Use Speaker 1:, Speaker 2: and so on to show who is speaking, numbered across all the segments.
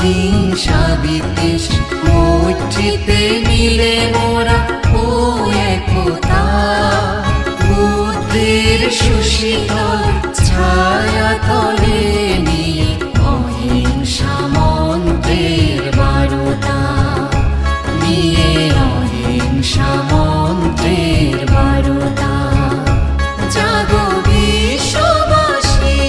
Speaker 1: হিংসা বিদ্বেষ মৈত্রীতে মিলে মোরা ও একতা। বুদ্ধির সুশীতল ছায়া তলে নিয়ে অহিংসা মন্ত্রের বারতা, নিয়ে অহিংসা মন্ত্রের বারতা। জাগো বিশ্ববাসী,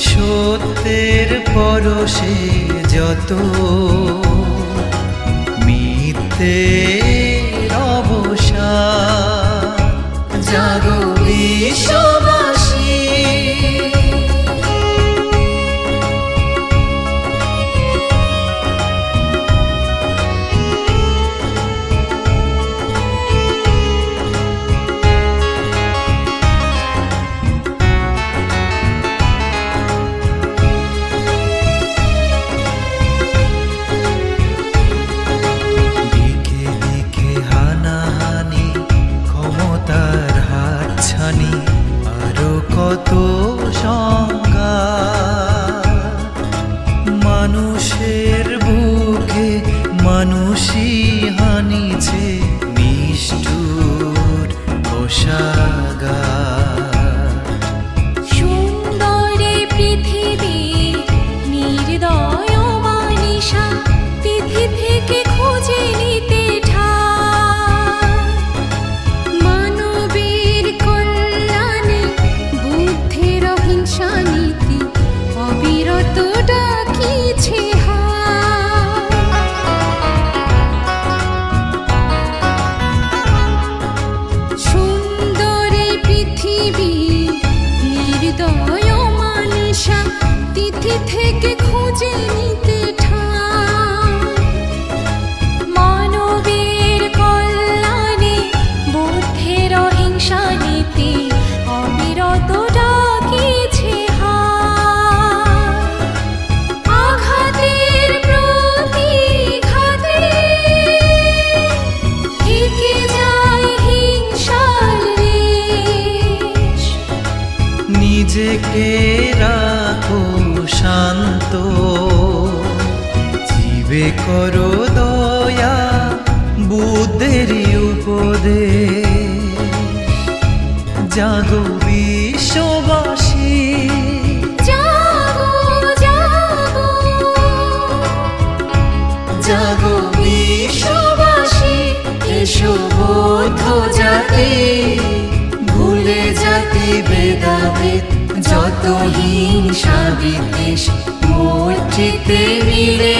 Speaker 1: সত্যের পরশে যত মিথ্যের অবসান। জাগো বিশ্ববাসী, আরো কত সংঘাত। মানুষের বুকে মানুষই হানিছে নিষ্ঠুর কোষাগার।
Speaker 2: সুন্দরে পৃথিবী নির্দয় মানিসা তিথি থেকে খুঁজে নিতে থেকে খুঁজে নিতে মানবের কল্যাণে বুদ্ধের অহিংসা নীতি অবিরত ডাকিছে আঘাতের প্রতিঘাতে থেকে যায় হিংসার রেশ।
Speaker 1: নিজেকে রাখো শান্ত, জীবে করো দয়া বুদ্ধের উপদেশ। জাগো বিশ্ববাসী,
Speaker 2: জাগো জাগো
Speaker 1: জাগো বিশ্ববাসী। এসো বৌদ্ধ জাতি, ভুলে জাতি ভেদাভেদ যত হিংসা বিদ্বেষ মৈত্রীতে মিলে